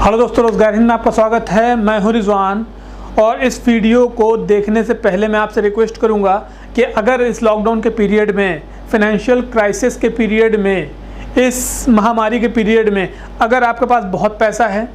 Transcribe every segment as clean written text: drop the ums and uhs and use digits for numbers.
Hello दोस्तों, रोजगार हिंद में आपका स्वागत है। मैं हूं रिजवान और इस वीडियो को देखने से पहले मैं आपसे रिक्वेस्ट करूंगा कि अगर इस लॉकडाउन के पीरियड में, फाइनेंशियल क्राइसिस के पीरियड में, इस महामारी के पीरियड में अगर आपके पास बहुत पैसा है,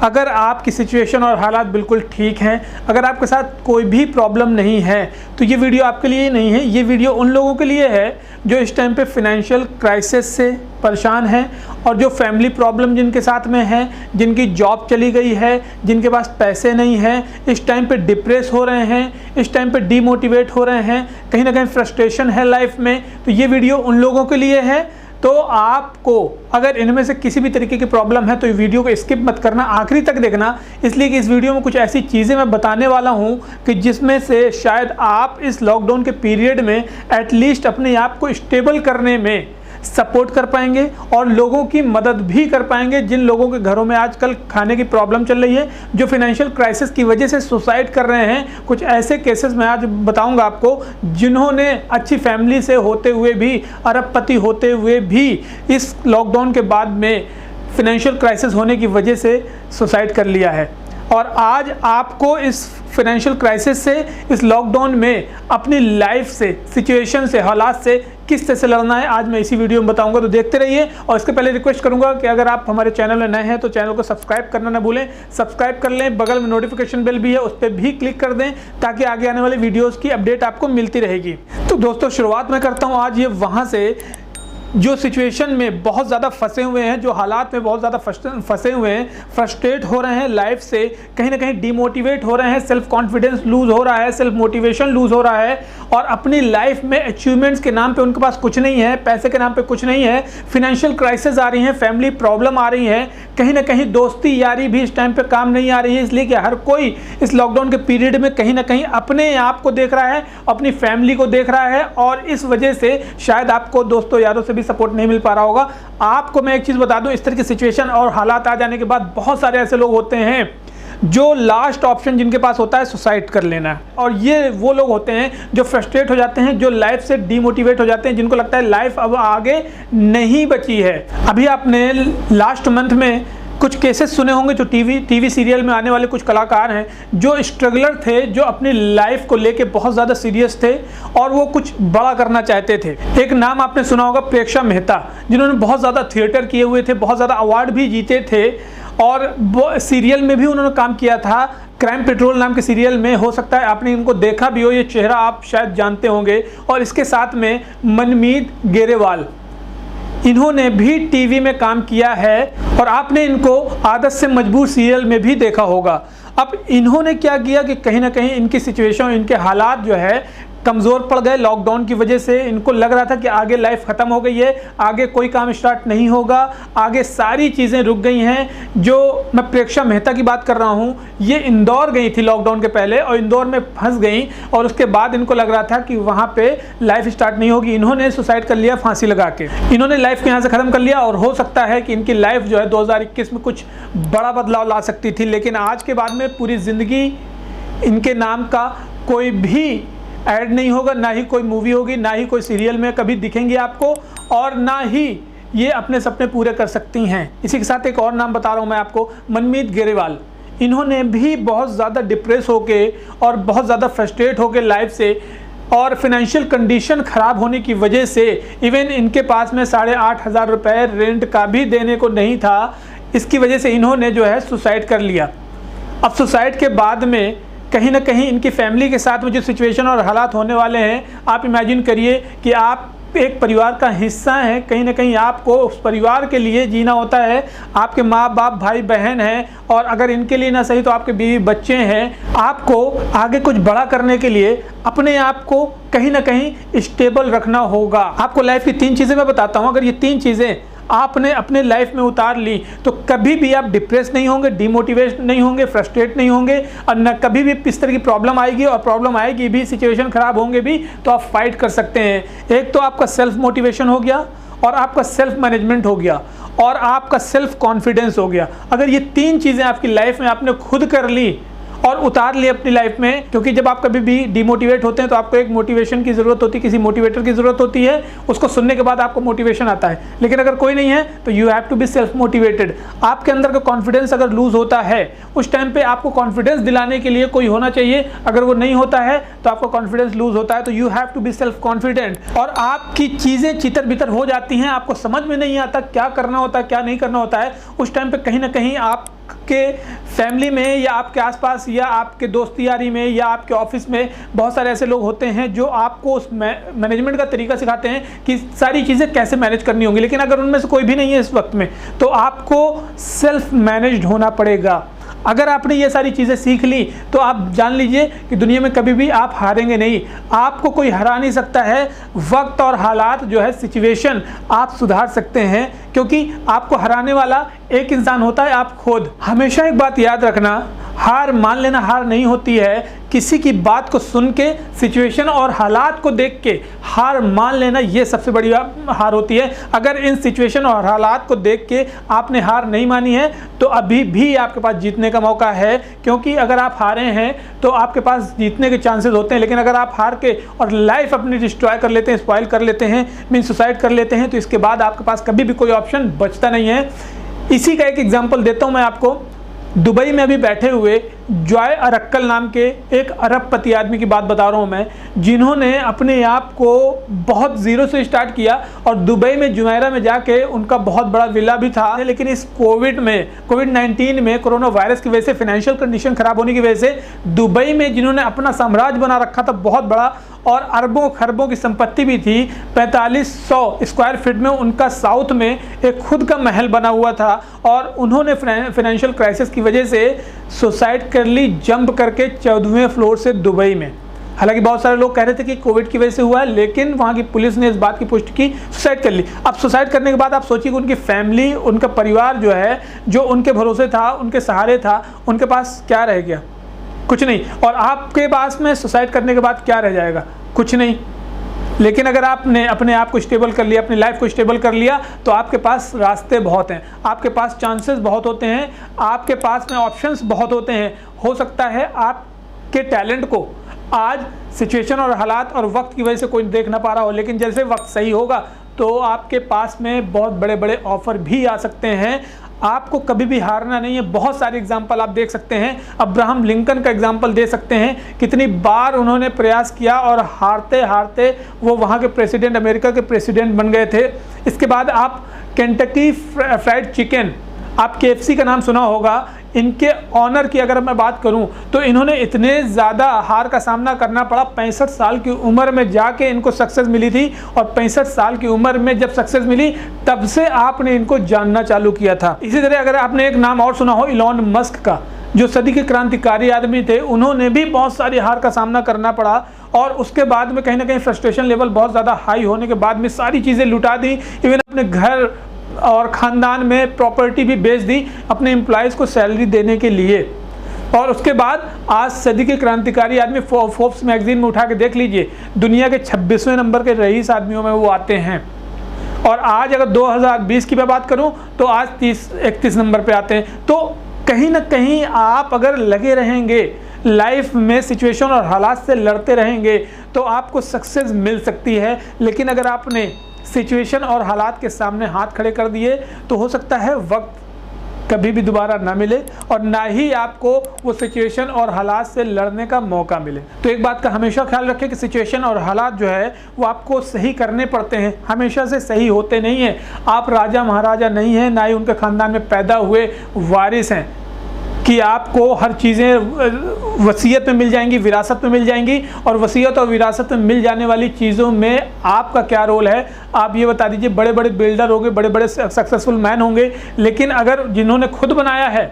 अगर आपकी सिचुएशन और हालात बिल्कुल ठीक हैं, अगर आपके साथ कोई भी प्रॉब्लम नहीं है, तो ये वीडियो आपके लिए नहीं है। ये वीडियो उन लोगों के लिए है जो इस टाइम पे फाइनेंशियल क्राइसिस से परेशान हैं और जो फैमिली प्रॉब्लम जिनके साथ में है, जिनकी जॉब चली गई है, जिनके पास पैसे नहीं हैं, इस टाइम पे डिप्रेस हो रहे हैं, इस टाइम पे डीमोटिवेट हो रहे हैं, कहीं ना कहीं फ्रस्ट्रेशन है लाइफ में। तो ये वीडियो उन लोगों के लिए है। तो आपको अगर इनमें से किसी भी तरीके की प्रॉब्लम है तो ये वीडियो को स्किप मत करना, आखिरी तक देखना, इसलिए कि इस वीडियो में कुछ ऐसी चीज़ें मैं बताने वाला हूं कि जिसमें से शायद आप इस लॉकडाउन के पीरियड में एटलीस्ट अपने आप को स्टेबल करने में सपोर्ट कर पाएंगे और लोगों की मदद भी कर पाएंगे जिन लोगों के घरों में आजकल खाने की प्रॉब्लम चल रही है, जो फाइनेंशियल क्राइसिस की वजह से सुसाइड कर रहे हैं। कुछ ऐसे केसेस मैं आज बताऊंगा आपको जिन्होंने अच्छी फैमिली से होते हुए भी, अरबपति होते हुए भी इस लॉकडाउन के बाद में फाइनेंशियल क्राइसिस होने की वजह से सुसाइड कर लिया है। और आज आपको इस फाइनेंशियल क्राइसिस से, इस लॉकडाउन में अपनी लाइफ से, सिचुएशन से, हालात से किस तरह से लड़ना है, आज मैं इसी वीडियो में बताऊंगा। तो देखते रहिए। और इसके पहले रिक्वेस्ट करूंगा कि अगर आप हमारे चैनल में नए हैं तो चैनल को सब्सक्राइब करना ना भूलें। सब्सक्राइब कर लें, बगल में नोटिफिकेशन बेल भी है, उस पर भी क्लिक कर दें ताकि आगे आने वाले वीडियोज़ की अपडेट आपको मिलती रहेगी। तो दोस्तों, शुरुआत मैं करता हूँ आज ये वहाँ से जो सिचुएशन में बहुत ज़्यादा फंसे हुए हैं, जो हालात में बहुत ज़्यादा फंसे हुए हैं, फ्रस्ट्रेट हो रहे हैं लाइफ से, कहीं ना कहीं डिमोटिवेट हो रहे हैं, सेल्फ कॉन्फिडेंस लूज़ हो रहा है, सेल्फ मोटिवेशन लूज़ हो रहा है और अपनी लाइफ में अचीवमेंट्स के नाम पे उनके पास कुछ नहीं है, पैसे के नाम पे कुछ नहीं है, फिनेंशियल क्राइसिस आ रही हैं, फैमिली प्रॉब्लम आ रही है, कहीं ना कहीं दोस्ती यारी भी इस टाइम पर काम नहीं आ रही है। इसलिए कि हर कोई इस लॉकडाउन के पीरियड में कहीं ना कहीं अपने आप को देख रहा है, अपनी फैमिली को देख रहा है और इस वजह से शायद आपको दोस्तों यारों से सपोर्ट नहीं मिल पा रहा होगा। आपको मैं एक चीज बता दूं, इस तरह की सिचुएशन और हालात आ जाने के बाद बहुत सारे ऐसे लोग होते हैं जो लास्ट ऑप्शन जिनके पास होता है सुसाइड कर लेना। और ये वो लोग होते हैं जो फ्रस्ट्रेट हो जाते हैं, जो लाइफ से डीमोटिवेट हो जाते हैं, जिनको लगता है लाइफ अब आगे नहीं बची है। अभी आपने लास्ट मंथ में कुछ केसेस सुने होंगे जो टीवी सीरियल में आने वाले कुछ कलाकार हैं जो स्ट्रगलर थे, जो अपनी लाइफ को लेके बहुत ज़्यादा सीरियस थे और वो कुछ बड़ा करना चाहते थे। एक नाम आपने सुना होगा, प्रेक्षा मेहता, जिन्होंने बहुत ज़्यादा थिएटर किए हुए थे, बहुत ज़्यादा अवार्ड भी जीते थे और सीरियल में भी उन्होंने काम किया था। क्राइम पेट्रोल नाम के सीरियल में, हो सकता है आपने इनको देखा भी हो, ये चेहरा आप शायद जानते होंगे। और इसके साथ में मनमीत गेरेवाल, इन्होंने भी टीवी में काम किया है और आपने इनको आदत से मजबूर सीरियल में भी देखा होगा। अब इन्होंने क्या किया कि कहीं ना कहीं इनकी सिचुएशन, इनके हालात जो है कमज़ोर पड़ गए लॉकडाउन की वजह से। इनको लग रहा था कि आगे लाइफ ख़त्म हो गई है, आगे कोई काम स्टार्ट नहीं होगा, आगे सारी चीज़ें रुक गई हैं। जो मैं प्रेक्षा मेहता की बात कर रहा हूँ, ये इंदौर गई थी लॉकडाउन के पहले और इंदौर में फंस गई और उसके बाद इनको लग रहा था कि वहाँ पे लाइफ स्टार्ट नहीं होगी। इन्होंने सुसाइड कर लिया फांसी लगा के, इन्होंने लाइफ को यहाँ से ख़त्म कर लिया। और हो सकता है कि इनकी लाइफ जो है 2021 में कुछ बड़ा बदलाव ला सकती थी, लेकिन आज के बाद में पूरी ज़िंदगी इनके नाम का कोई भी ऐड नहीं होगा, ना ही कोई मूवी होगी, ना ही कोई सीरियल में कभी दिखेंगे आपको और ना ही ये अपने सपने पूरे कर सकती हैं। इसी के साथ एक और नाम बता रहा हूँ मैं आपको, मनमीत गेरेवाल। इन्होंने भी बहुत ज़्यादा डिप्रेस होके और बहुत ज़्यादा फ्रस्ट्रेट होके लाइफ से और फिनेंशियल कंडीशन ख़राब होने की वजह से, इवन इनके पास में 8,500 रुपये रेंट का भी देने को नहीं था। इसकी वजह से इन्होंने जो है सुसाइड कर लिया। अब सुसाइड के बाद में कहीं ना कहीं इनकी फैमिली के साथ में जो सिचुएशन और हालात होने वाले हैं, आप इमेजिन करिए कि आप एक परिवार का हिस्सा हैं, कहीं ना कहीं आपको उस परिवार के लिए जीना होता है। आपके माँ बाप, भाई बहन हैं और अगर इनके लिए ना सही तो आपके बीवी बच्चे हैं। आपको आगे कुछ बड़ा करने के लिए अपने आप को कहीं ना कहीं स्टेबल रखना होगा। आपको लाइफ की 3 चीज़ें मैं बताता हूँ, अगर ये 3 चीज़ें आपने अपने लाइफ में उतार ली तो कभी भी आप डिप्रेस नहीं होंगे, डिमोटिवेट नहीं होंगे, फ्रस्ट्रेट नहीं होंगे और न कभी भी इस तरह की प्रॉब्लम आएगी। और प्रॉब्लम आएगी भी, सिचुएशन खराब होंगे भी तो आप फाइट कर सकते हैं। एक तो आपका सेल्फ मोटिवेशन हो गया और आपका सेल्फ मैनेजमेंट हो गया और आपका सेल्फ कॉन्फिडेंस हो गया। अगर ये 3 चीज़ें आपकी लाइफ में आपने खुद कर ली और उतार लिए अपनी लाइफ में। क्योंकि जब आप कभी भी डिमोटिवेट होते हैं तो आपको एक मोटिवेशन की ज़रूरत होती है, किसी मोटिवेटर की ज़रूरत होती है, उसको सुनने के बाद आपको मोटिवेशन आता है। लेकिन अगर कोई नहीं है तो you have to be self motivated. आपके अंदर का कॉन्फिडेंस अगर लूज होता है, उस टाइम पे आपको कॉन्फिडेंस दिलाने के लिए कोई होना चाहिए। अगर वो नहीं होता है तो आपका कॉन्फिडेंस लूज होता है। तो you have to be self confident और आपकी चीज़ें चितर बितर हो जाती हैं, आपको समझ में नहीं आता क्या करना होता है क्या नहीं करना होता है। उस टाइम पे कहीं ना कहीं आपके फैमिली में या आपके आसपास या आपके दोस्ती यारी में या आपके ऑफिस में बहुत सारे ऐसे लोग होते हैं जो आपको उस मैनेजमेंट का तरीका सिखाते हैं कि सारी चीज़ें कैसे मैनेज करनी होंगी। लेकिन अगर उनमें से कोई भी नहीं है इस वक्त में तो आपको सेल्फ मैनेज्ड होना पड़ेगा। अगर आपने ये सारी चीज़ें सीख ली तो आप जान लीजिए कि दुनिया में कभी भी आप हारेंगे नहीं, आपको कोई हरा नहीं सकता है। वक्त और हालात जो है, सिचुएशन आप सुधार सकते हैं, क्योंकि आपको हराने वाला एक इंसान होता है, आप खुद। हमेशा एक बात याद रखना, हार मान लेना हार नहीं होती है। किसी की बात को सुन के, सिचुएशन और हालात को देख के हार मान लेना, ये सबसे बड़ी हार होती है। अगर इन सिचुएशन और हालात को देख के आपने हार नहीं मानी है तो अभी भी आपके पास जीतने का मौका है। क्योंकि अगर आप हारे हैं तो आपके पास जीतने के चांसेस होते हैं। लेकिन अगर आप हार के और लाइफ अपनी डिस्ट्रॉय कर लेते हैं, स्पॉइल कर लेते हैं, मीन सुसाइड कर लेते हैं, तो इसके बाद आपके पास कभी भी कोई ऑप्शन बचता नहीं है। इसी का एक एग्जाम्पल देता हूँ मैं आपको। दुबई में अभी बैठे हुए जॉय अरक्कल नाम के एक अरबपति आदमी की बात बता रहा हूँ मैं, जिन्होंने अपने आप को बहुत ज़ीरो से स्टार्ट किया और दुबई में जुमेरा में जाके उनका बहुत बड़ा विला भी था। लेकिन इस कोविड-19 में, कोरोना वायरस की वजह से, फाइनेंशियल कंडीशन खराब होने की वजह से दुबई में जिन्होंने अपना साम्राज्य बना रखा था बहुत बड़ा और अरबों खरबों की संपत्ति भी थी, 4500 स्क्वायर फीट में उनका साउथ में एक खुद का महल बना हुआ था। और उन्होंने फाइनेंशियल क्राइसिस की वजह से सुसाइड कर ली, जंप करके 14वें फ्लोर से दुबई में। हालांकि बहुत सारे लोग कह रहे थे कि कोविड की वजह से हुआ है, लेकिन वहाँ की पुलिस ने इस बात की पुष्टि की, सुसाइड कर ली। अब सुसाइड करने के बाद आप सोचिए कि उनकी फैमिली, उनका परिवार जो है, जो उनके भरोसे था, उनके सहारे था, उनके पास क्या रह गया? कुछ नहीं। और आपके पास में सुसाइड करने के बाद क्या रह जाएगा? कुछ नहीं। लेकिन अगर आपने अपने आप को स्टेबल कर लिया, अपनी लाइफ को स्टेबल कर लिया, तो आपके पास रास्ते बहुत हैं, आपके पास चांसेस बहुत होते हैं, आपके पास में ऑप्शंस बहुत होते हैं। हो सकता है आपके टैलेंट को आज सिचुएशन और हालात और वक्त की वजह से कोई देख ना पा रहा हो, लेकिन जैसे वक्त सही होगा तो आपके पास में बहुत बड़े बड़े ऑफर भी आ सकते हैं। आपको कभी भी हारना नहीं है। बहुत सारे एग्जाम्पल आप देख सकते हैं। अब्राहम लिंकन का एग्जाम्पल दे सकते हैं, कितनी बार उन्होंने प्रयास किया और हारते हारते वो वहाँ के प्रेसिडेंट, अमेरिका के प्रेसिडेंट बन गए थे। इसके बाद आप केंटकी फ्राइड चिकन, आप KFC का नाम सुना होगा। इनके ऑनर की अगर मैं बात करूं तो इन्होंने इतने ज़्यादा हार का सामना करना पड़ा। 65 साल की उम्र में जाके इनको सक्सेस मिली थी और 65 साल की उम्र में जब सक्सेस मिली तब से आपने इनको जानना चालू किया था। इसी तरह अगर आपने एक नाम और सुना हो, इलॉन मस्क का, जो सदी के क्रांतिकारी आदमी थे, उन्होंने भी बहुत सारी हार का सामना करना पड़ा और उसके बाद में कहीं ना कहीं फ्रस्ट्रेशन लेवल बहुत ज़्यादा हाई होने के बाद में सारी चीज़ें लुटा दी। इवन अपने घर और ख़ानदान में प्रॉपर्टी भी बेच दी अपने एम्प्लॉयज़ को सैलरी देने के लिए। और उसके बाद आज सदी के क्रांतिकारी आदमी फोर्ब्स मैगजीन में उठा के देख लीजिए, दुनिया के 26वें नंबर के रईस आदमियों में वो आते हैं। और आज अगर 2020 की मैं बात करूं तो आज 31 नंबर पे आते हैं। तो कहीं ना कहीं आप अगर लगे रहेंगे लाइफ में, सिचुएशन और हालात से लड़ते रहेंगे तो आपको सक्सेस मिल सकती है। लेकिन अगर आपने सिचुएशन और हालात के सामने हाथ खड़े कर दिए तो हो सकता है वक्त कभी भी दोबारा ना मिले और ना ही आपको वो सिचुएशन और हालात से लड़ने का मौका मिले। तो एक बात का हमेशा ख्याल रखें कि सिचुएशन और हालात जो है वो आपको सही करने पड़ते हैं, हमेशा से सही होते नहीं हैं। आप राजा महाराजा नहीं हैं, ना ही उनके ख़ानदान में पैदा हुए वारिस हैं कि आपको हर चीज़ें वसीयत में मिल जाएंगी, विरासत में मिल जाएंगी। और वसीयत और विरासत में मिल जाने वाली चीज़ों में आपका क्या रोल है, आप ये बता दीजिए। बड़े बड़े बिल्डर होंगे, बड़े बड़े सक्सेसफुल मैन होंगे, लेकिन अगर जिन्होंने खुद बनाया है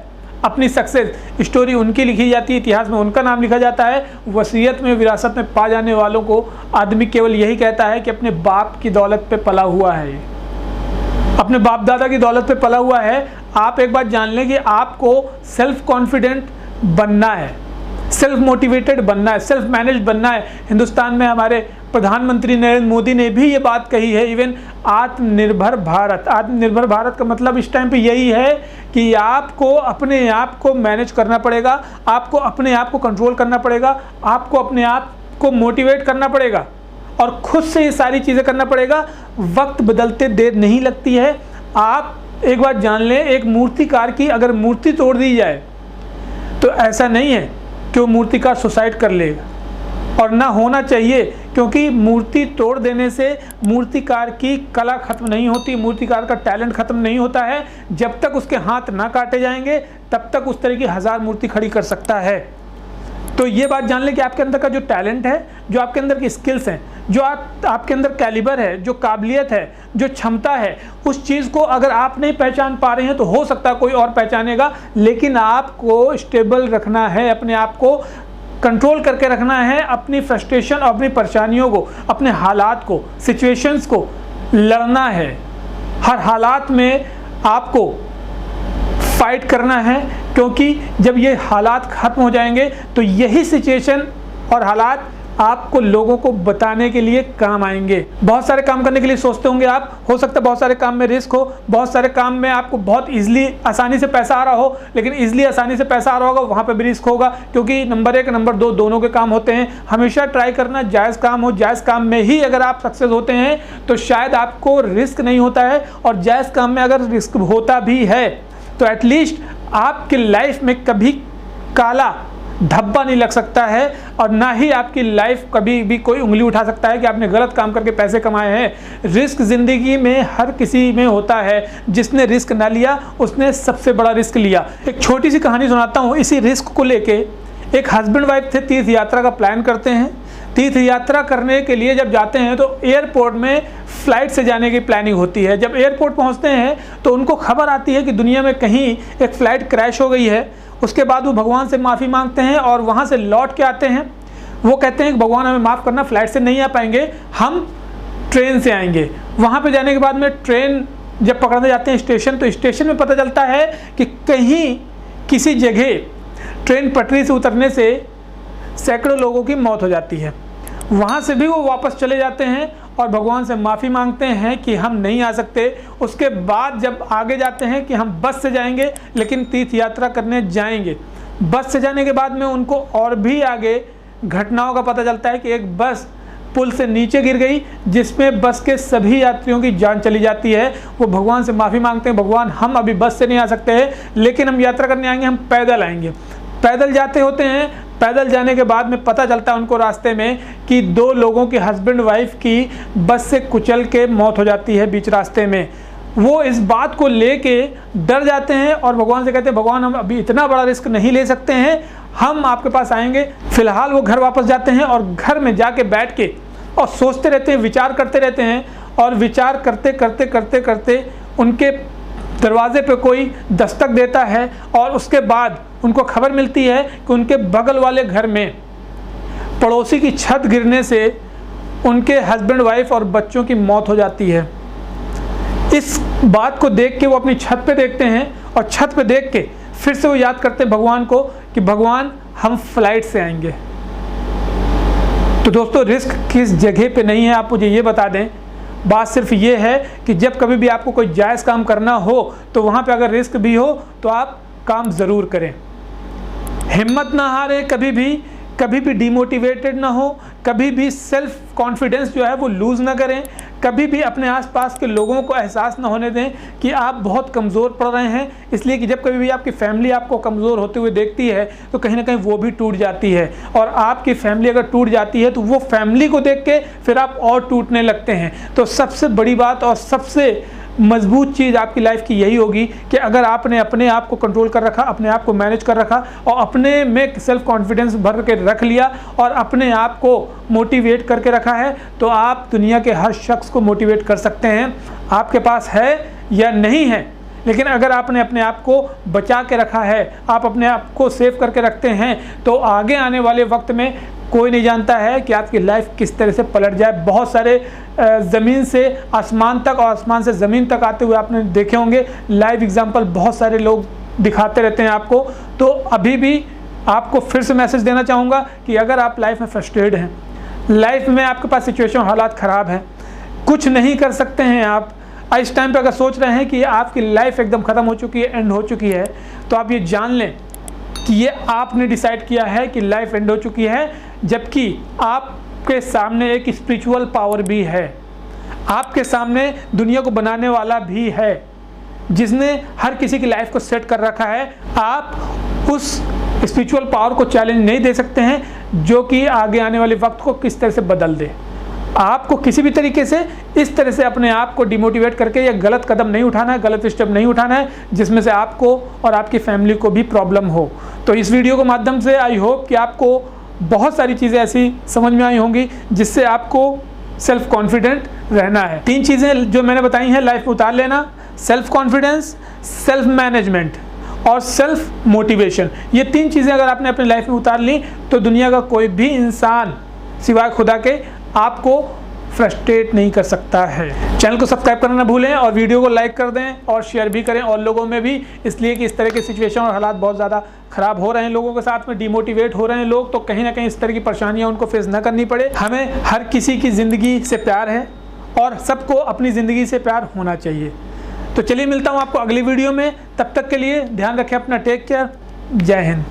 अपनी सक्सेस, स्टोरी उनकी लिखी जाती है, इतिहास में उनका नाम लिखा जाता है। वसीयत में, विरासत में पा जाने वालों को आदमी केवल यही कहता है कि अपने बाप की दौलत पर पला हुआ है, अपने बाप दादा की दौलत पे पला हुआ है। आप एक बात जान लें कि आपको सेल्फ कॉन्फिडेंट बनना है, सेल्फ मोटिवेटेड बनना है, सेल्फ मैनेज्ड बनना है। हिंदुस्तान में हमारे प्रधानमंत्री नरेंद्र मोदी ने भी ये बात कही है। इवन आत्मनिर्भर भारत का मतलब इस टाइम पे यही है कि आपको अपने आप को मैनेज करना पड़ेगा, आपको अपने आप को कंट्रोल करना पड़ेगा, आपको अपने आप को मोटिवेट करना पड़ेगा और खुद से ये सारी चीज़ें करना पड़ेगा। वक्त बदलते देर नहीं लगती है। आप एक बात जान लें, एक मूर्तिकार की अगर मूर्ति तोड़ दी जाए तो ऐसा नहीं है कि वो मूर्तिकार सुसाइड कर लेगा, और ना होना चाहिए, क्योंकि मूर्ति तोड़ देने से मूर्तिकार की कला खत्म नहीं होती, मूर्तिकार का टैलेंट खत्म नहीं होता है। जब तक उसके हाथ ना काटे जाएंगे तब तक उस तरह की 1000 मूर्ति खड़ी कर सकता है। तो ये बात जान लें कि आपके अंदर का जो टैलेंट है, जो आपके अंदर की स्किल्स हैं, जो आपके अंदर कैलिबर है, जो काबिलियत है, जो क्षमता है, उस चीज़ को अगर आप नहीं पहचान पा रहे हैं तो हो सकता है कोई और पहचानेगा। लेकिन आपको स्टेबल रखना है, अपने आप को कंट्रोल करके रखना है, अपनी फ्रस्ट्रेशन और अपनी परेशानियों को, अपने हालात को, सिचुएशंस को लड़ना है। हर हालात में आपको फाइट करना है, क्योंकि जब ये हालात ख़त्म हो जाएंगे तो यही सिचुएशन और हालात आपको लोगों को बताने के लिए काम आएंगे। बहुत सारे काम करने के लिए सोचते होंगे आप, हो सकता है बहुत सारे काम में रिस्क हो, बहुत सारे काम में आपको बहुत ईजिली आसानी से पैसा आ रहा हो, लेकिन ईजिली आसानी से पैसा आ रहा होगा वहाँ पे भी रिस्क होगा, क्योंकि नंबर 1 नंबर 2 दोनों के काम होते हैं। हमेशा ट्राई करना जायज़ काम हो, जायज़ काम में ही अगर आप सक्सेस होते हैं तो शायद आपको रिस्क नहीं होता है, और जायज़ काम में अगर रिस्क होता भी है तो एटलीस्ट आपकी लाइफ में कभी काला धब्बा नहीं लग सकता है, और ना ही आपकी लाइफ कभी भी कोई उंगली उठा सकता है कि आपने गलत काम करके पैसे कमाए हैं। रिस्क ज़िंदगी में हर किसी में होता है, जिसने रिस्क ना लिया उसने सबसे बड़ा रिस्क लिया। एक छोटी सी कहानी सुनाता हूँ इसी रिस्क को लेके। एक हस्बैंड वाइफ थे, तीर्थ यात्रा का प्लान करते हैं। तीर्थ यात्रा करने के लिए जब जाते हैं तो एयरपोर्ट में फ़्लाइट से जाने की प्लानिंग होती है। जब एयरपोर्ट पहुंचते हैं तो उनको खबर आती है कि दुनिया में कहीं एक फ़्लाइट क्रैश हो गई है। उसके बाद वो भगवान से माफ़ी मांगते हैं और वहाँ से लौट के आते हैं। वो कहते हैं कि भगवान हमें माफ़ करना, फ़्लाइट से नहीं आ पाएंगे, हम ट्रेन से आएंगे। वहाँ पे जाने के बाद में ट्रेन जब पकड़ने जाते हैं स्टेशन, तो स्टेशन में पता चलता है कि कहीं किसी जगह ट्रेन पटरी से उतरने से सैकड़ों लोगों की मौत हो जाती है। वहाँ से भी वो वापस चले जाते हैं और भगवान से माफ़ी मांगते हैं कि हम नहीं आ सकते। उसके बाद जब आगे जाते हैं कि हम बस से जाएंगे, लेकिन तीर्थ यात्रा करने जाएंगे। बस से जाने के बाद में उनको और भी आगे घटनाओं का पता चलता है कि एक बस पुल से नीचे गिर गई, जिसमें बस के सभी यात्रियों की जान चली जाती है। वो भगवान से माफ़ी मांगते हैं, भगवान हम अभी बस से नहीं आ सकते हैं, लेकिन हम यात्रा करने आएंगे, हम पैदल आएंगे। पैदल जाते होते हैं। पैदल जाने के बाद में पता चलता है उनको रास्ते में कि 2 लोगों की, हस्बैंड वाइफ की बस से कुचल के मौत हो जाती है बीच रास्ते में। वो इस बात को लेके डर जाते हैं और भगवान से कहते हैं भगवान हम अभी इतना बड़ा रिस्क नहीं ले सकते हैं, हम आपके पास आएंगे। फिलहाल वो घर वापस जाते हैं और घर में जाके बैठ के और सोचते रहते हैं, विचार करते रहते हैं, और विचार करते करते करते करते उनके दरवाजे पे कोई दस्तक देता है और उसके बाद उनको खबर मिलती है कि उनके बगल वाले घर में पड़ोसी की छत गिरने से उनके हस्बैंड वाइफ और बच्चों की मौत हो जाती है। इस बात को देख के वो अपनी छत पे देखते हैं और छत पे देख के फिर से वो याद करते हैं भगवान को कि भगवान हम फ्लाइट से आएंगे। तो दोस्तों, रिस्क किस जगह पे नहीं है आप मुझे ये बता दें। बात सिर्फ ये है कि जब कभी भी आपको कोई जायज़ काम करना हो तो वहाँ पे अगर रिस्क भी हो तो आप काम ज़रूर करें। हिम्मत ना हारें, कभी भी डिमोटिवेटेड ना हो, कभी भी सेल्फ कॉन्फिडेंस जो है वो लूज़ ना करें, कभी भी अपने आसपास के लोगों को एहसास ना होने दें कि आप बहुत कमज़ोर पड़ रहे हैं। इसलिए कि जब कभी भी आपकी फैमिली आपको कमज़ोर होते हुए देखती है तो कहीं ना कहीं वो भी टूट जाती है, और आपकी फैमिली अगर टूट जाती है तो वो फैमिली को देख के फिर आप और टूटने लगते हैं। तो सबसे बड़ी बात और सबसे मजबूत चीज़ आपकी लाइफ की यही होगी कि अगर आपने अपने आप को कंट्रोल कर रखा, अपने आप को मैनेज कर रखा और अपने में सेल्फ कॉन्फिडेंस भर के रख लिया और अपने आप को मोटिवेट करके रखा है, तो आप दुनिया के हर शख्स को मोटिवेट कर सकते हैं। आपके पास है या नहीं है, लेकिन अगर आपने अपने आप को बचा के रखा है, आप अपने आप को सेव करके रखते हैं, तो आगे आने वाले वक्त में कोई नहीं जानता है कि आपकी लाइफ किस तरह से पलट जाए। बहुत सारे ज़मीन से आसमान तक और आसमान से ज़मीन तक आते हुए आपने देखे होंगे, लाइव एग्जांपल बहुत सारे लोग दिखाते रहते हैं आपको। तो अभी भी आपको फिर से मैसेज देना चाहूँगा कि अगर आप लाइफ में फ्रस्ट्रेटेड हैं, लाइफ में आपके पास सिचुएशन हालात ख़राब हैं, कुछ नहीं कर सकते हैं आप इस टाइम पे अगर सोच रहे हैं कि आपकी लाइफ एकदम ख़त्म हो चुकी है, एंड हो चुकी है, तो आप ये जान लें कि ये आपने डिसाइड किया है कि लाइफ एंड हो चुकी है, जबकि आपके सामने एक स्पिरिचुअल पावर भी है, आपके सामने दुनिया को बनाने वाला भी है, जिसने हर किसी की लाइफ को सेट कर रखा है। आप उस स्पिरिचुअल पावर को चैलेंज नहीं दे सकते हैं जो कि आगे आने वाले वक्त को किस तरह से बदल दे। आपको किसी भी तरीके से इस तरह से अपने आप को डिमोटिवेट करके या गलत कदम नहीं उठाना है, गलत स्टेप नहीं उठाना है जिसमें से आपको और आपकी फैमिली को भी प्रॉब्लम हो। तो इस वीडियो के माध्यम से आई होप कि आपको बहुत सारी चीज़ें ऐसी समझ में आई होंगी जिससे आपको सेल्फ कॉन्फिडेंट रहना है। 3 चीज़ें जो मैंने बताई हैं लाइफ में उतार लेना, सेल्फ कॉन्फिडेंस, सेल्फ मैनेजमेंट और सेल्फ मोटिवेशन। ये 3 चीज़ें अगर आपने अपनी लाइफ में उतार ली तो दुनिया का कोई भी इंसान सिवाय खुदा के आपको फ्रस्ट्रेट नहीं कर सकता है। चैनल को सब्सक्राइब करना ना भूलें और वीडियो को लाइक कर दें और शेयर भी करें और लोगों में भी, इसलिए कि इस तरह के सिचुएशन और हालात बहुत ज़्यादा ख़राब हो रहे हैं, लोगों के साथ में डिमोटिवेट हो रहे हैं लोग, तो कहीं ना कहीं इस तरह की परेशानियां उनको फेस ना करनी पड़े। हमें हर किसी की ज़िंदगी से प्यार है और सबको अपनी ज़िंदगी से प्यार होना चाहिए। तो चलिए मिलता हूँ आपको अगली वीडियो में, तब तक के लिए ध्यान रखें अपना, टेक केयर, जय हिंद।